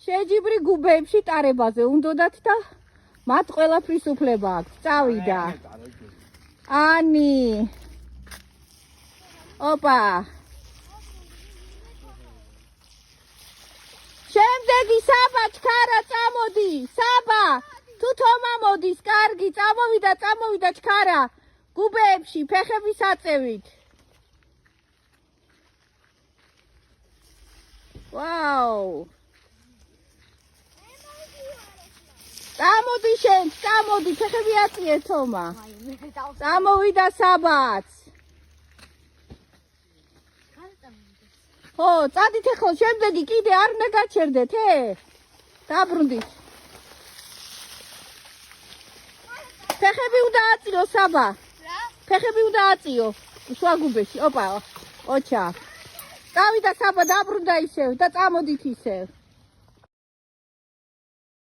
შეჯიბრი გუბეებში ტარებაზე უნდათ და მათ ყველაფრის უფლება აქვს. წავიდა. ანი. ოპა. შემდეგი საბა ჩქარა წამოდი. საბა. თუ თომა მოდის, კარგი, წამოვიდა ჩქარა. გუბეებში ფეხების აწევით. ვაუ. წამოდი შენ, წამოდი, ფეხები აწიე თომა. წამოვიდა საბაც. ხო, წადით ახლა შემდეგი კიდე არ უნდა გაჩერდეთ, დაბრუნდით. ფეხები უნდა აწიო საბა. ფეხები უნდა აწიო სხვა გუბეში. ოპა, ოჩა. წავიდა საბა, დაბრუნდა ისევ და წამოდით ისევ.